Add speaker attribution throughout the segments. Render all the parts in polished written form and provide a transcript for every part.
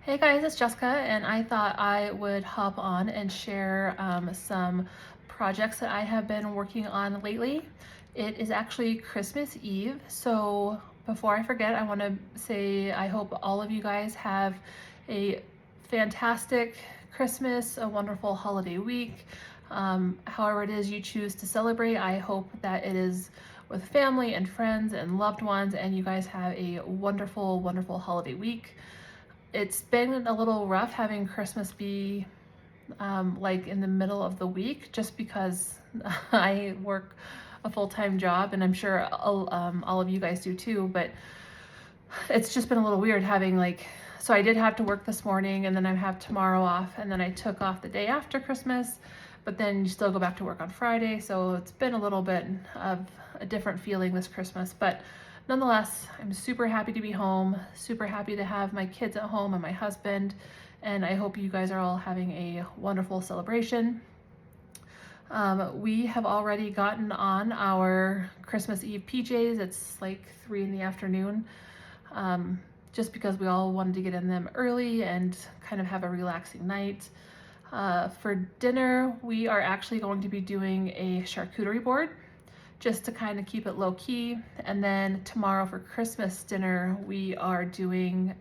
Speaker 1: Hey guys, it's Jessica, and I thought I would hop on and share some projects that I have been working on lately. It is actually Christmas Eve, so before I forget, I want to say I hope all of you guys have a fantastic Christmas, a wonderful holiday week. However it is you choose to celebrate, I hope that it is with family and friends and loved ones, and you guys have a wonderful, wonderful holiday week. It's been a little rough having Christmas be like in the middle of the week, just because I work a full-time job, and I'm sure all of you guys do too, but it's just been a little weird having so I did have to work this morning, and then I have tomorrow off, and then I took off the day after Christmas, but then you still go back to work on Friday, so it's been a little bit of a different feeling this Christmas. But nonetheless, I'm super happy to be home, super happy to have my kids at home and my husband, and I hope you guys are all having a wonderful celebration. We have already gotten on our Christmas Eve PJs. It's like 3 in the afternoon, just because we all wanted to get in them early and kind of have a relaxing night. For dinner, we are actually going to be doing a charcuterie board, just to kind of keep it low key. And then tomorrow for Christmas dinner, we are doing,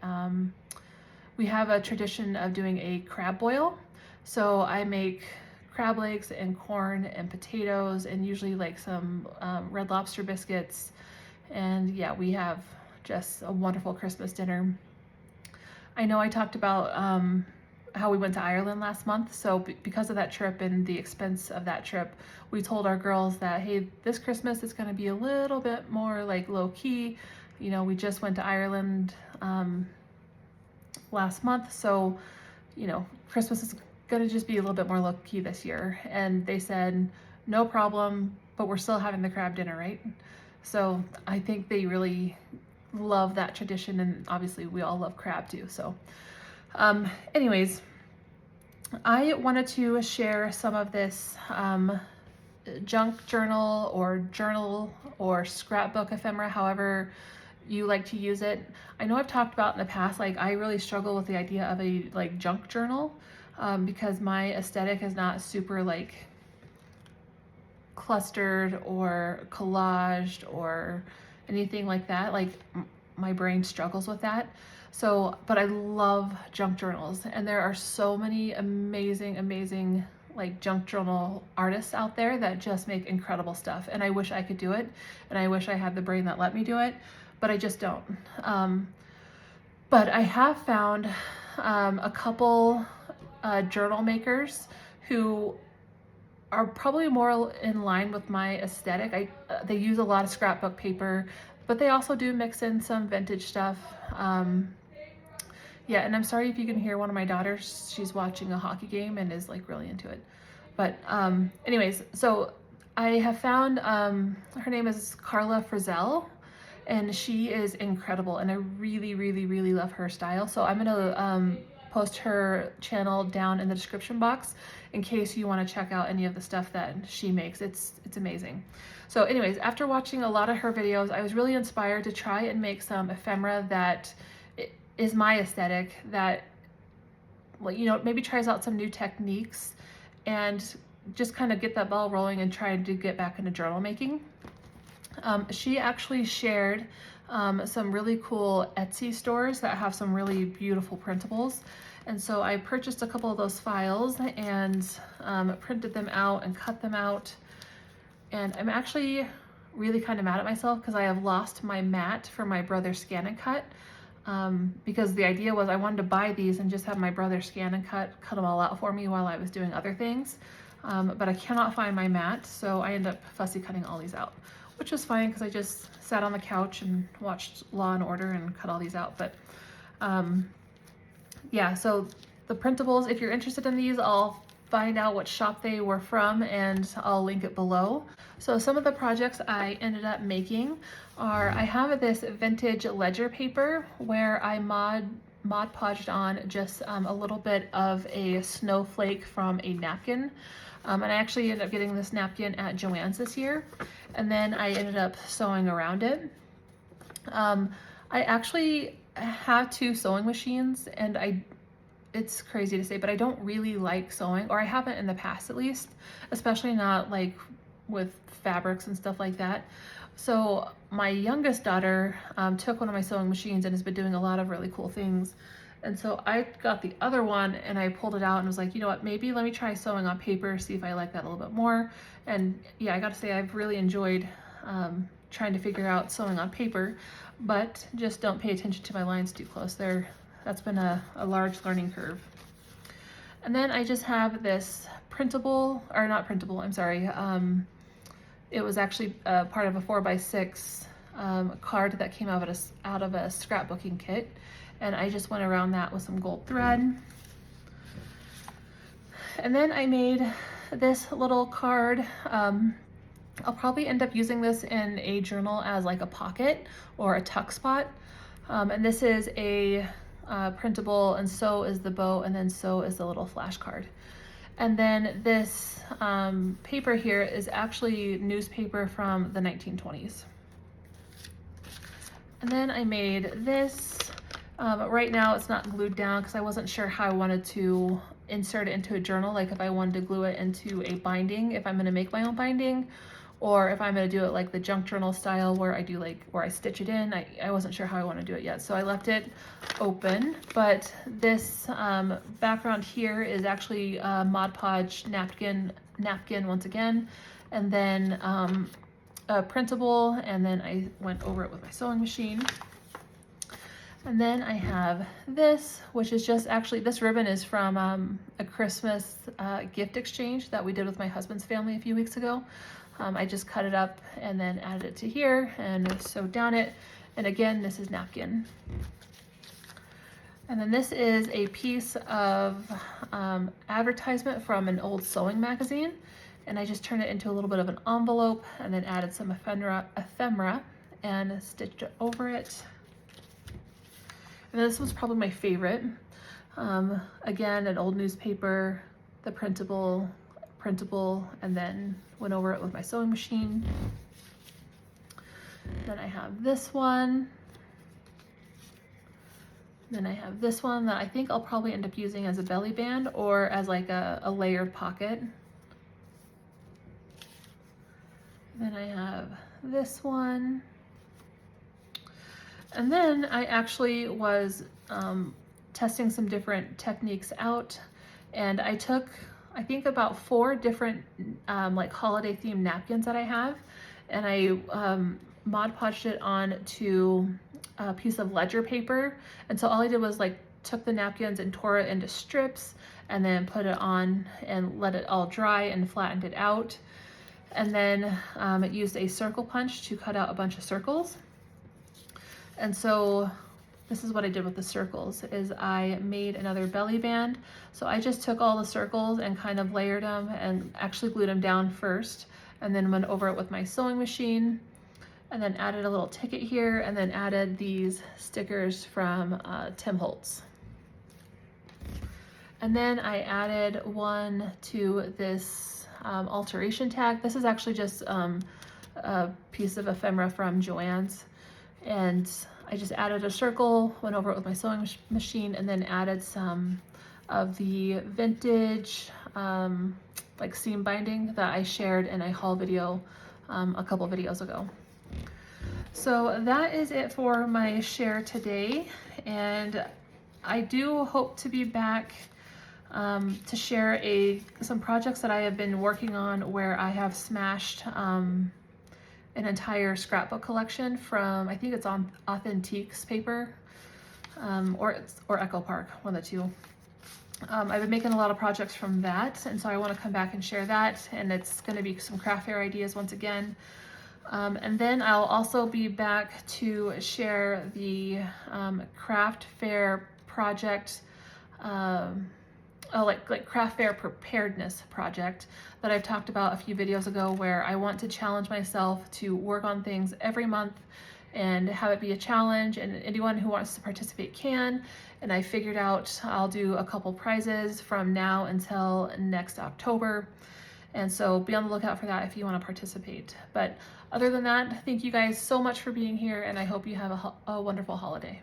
Speaker 1: we have a tradition of doing a crab boil. So I make crab legs and corn and potatoes, and usually like some Red Lobster biscuits. And yeah, we have just a wonderful Christmas dinner. I know I talked about how we went to Ireland last month, so because of that trip and the expense of that trip, we told our girls that, hey, this Christmas is going to be a little bit more like low key. You know, we just went to Ireland last month, so you know, Christmas is going to just be a little bit more low key this year. And they said, no problem, but we're still having the crab dinner, right? So I think they really love that tradition, and obviously we all love crab too. So anyways, I wanted to share some of this junk journal or scrapbook ephemera, however you like to use it. I know I've talked about in the past, like I really struggle with the idea of a junk journal because my aesthetic is not super clustered or collaged or anything like that. Like my brain struggles with that. So, but I love junk journals, and there are so many amazing like junk journal artists out there that just make incredible stuff. And I wish I could do it, and I wish I had the brain that let me do it, but I just don't. But I have found a couple journal makers who are probably more in line with my aesthetic. They use a lot of scrapbook paper, but they also do mix in some vintage stuff. Yeah, and I'm sorry if you can hear one of my daughters. She's watching a hockey game and is like really into it. But anyways, so I have found, her name is Carla Frizzell, and she is incredible, and I really love her style. So I'm gonna post her channel down in the description box in case you want to check out any of the stuff that she makes. It's amazing. So anyways, after watching a lot of her videos, I was really inspired to try and make some ephemera that is my aesthetic, that, you know, maybe tries out some new techniques and just kind of get that ball rolling and try to get back into journal making. She actually shared some really cool Etsy stores that have some really beautiful printables. And so I purchased a couple of those files and printed them out and cut them out. And I'm actually really kind of mad at myself because I have lost my mat for my brother scan and cut. Because the idea was I wanted to buy these and just have my brother scan and cut them all out for me while I was doing other things. But I cannot find my mat, so I ended up fussy cutting all these out, which was fine because I just sat on the couch and watched Law and Order and cut all these out. But yeah, so the printables, if you're interested in these, I'll find out what shop they were from and I'll link it below. So some of the projects I ended up making are, I have this vintage ledger paper where I Mod Podged on just a little bit of a snowflake from a napkin. And I actually ended up getting this napkin at Joann's this year. And then I ended up sewing around it. I actually have two sewing machines, and it's crazy to say, but I don't really like sewing, or I haven't in the past at least, especially not like with fabrics and stuff like that. So my youngest daughter took one of my sewing machines and has been doing a lot of really cool things. And so I got the other one and I pulled it out and was like, you know what, maybe let me try sewing on paper, see if I like that a little bit more. And yeah, I gotta say I've really enjoyed trying to figure out sewing on paper, but just don't pay attention to my lines too close. That's been a large learning curve. And then I just have this printable, or not printable, I'm sorry. It was actually part of a 4x6 card that came out of a scrapbooking kit. And I just went around that with some gold thread. And then I made this little card. I'll probably end up using this in a journal as like a pocket or a tuck spot. And this is a printable, and so is the bow, and then so is the little flashcard. And then this paper here is actually newspaper from the 1920s. And then I made this. Right now it's not glued down because I wasn't sure how I wanted to insert it into a journal, like if I wanted to glue it into a binding, if I'm going to make my own binding, or if I'm going to do it like the junk journal style where I stitch it in. I wasn't sure how I want to do it yet, so I left it open. But this background here is actually Mod Podge napkin once again, and then a printable, and then I went over it with my sewing machine. And then I have this, which is just actually, this ribbon is from a Christmas gift exchange that we did with my husband's family a few weeks ago. I just cut it up and then added it to here and sewed down it. And again, this is napkin. And then this is a piece of advertisement from an old sewing magazine. And I just turned it into a little bit of an envelope and then added some ephemera and stitched it over it. And this was probably my favorite. Again, an old newspaper, the printable, and then went over it with my sewing machine. Then I have this one. Then I have this one that I think I'll probably end up using as a belly band or as like a layered pocket. Then I have this one. And then I actually was testing some different techniques out, and I took, I think, about 4 different like holiday themed napkins that I have, and I Mod Podged it on to a piece of ledger paper. And so all I did was like took the napkins and tore it into strips and then put it on and let it all dry and flattened it out. And then it used a circle punch to cut out a bunch of circles. And so this is what I did with the circles, is I made another belly band. So I just took all the circles and kind of layered them and actually glued them down first, and then went over it with my sewing machine, and then added a little ticket here, and then added these stickers from Tim Holtz. And then I added one to this alteration tag. This is actually just a piece of ephemera from Joann's. And I just added a circle, went over it with my sewing machine, and then added some of the vintage like seam binding that I shared in a haul video a couple videos ago. So that is it for my share today, and I do hope to be back to share some projects that I have been working on where I have smashed an entire scrapbook collection from, I think it's on Authentiques paper, or Echo Park, one of the two. I've been making a lot of projects from that, and so I want to come back and share that, and it's going to be some craft fair ideas once again. And then I'll also be back to share the craft fair project, like craft fair preparedness project that I've talked about a few videos ago, where I want to challenge myself to work on things every month and have it be a challenge, and anyone who wants to participate can. And I figured out I'll do a couple prizes from now until next October. And so be on the lookout for that if you want to participate. But other than that, thank you guys so much for being here, and I hope you have a wonderful holiday.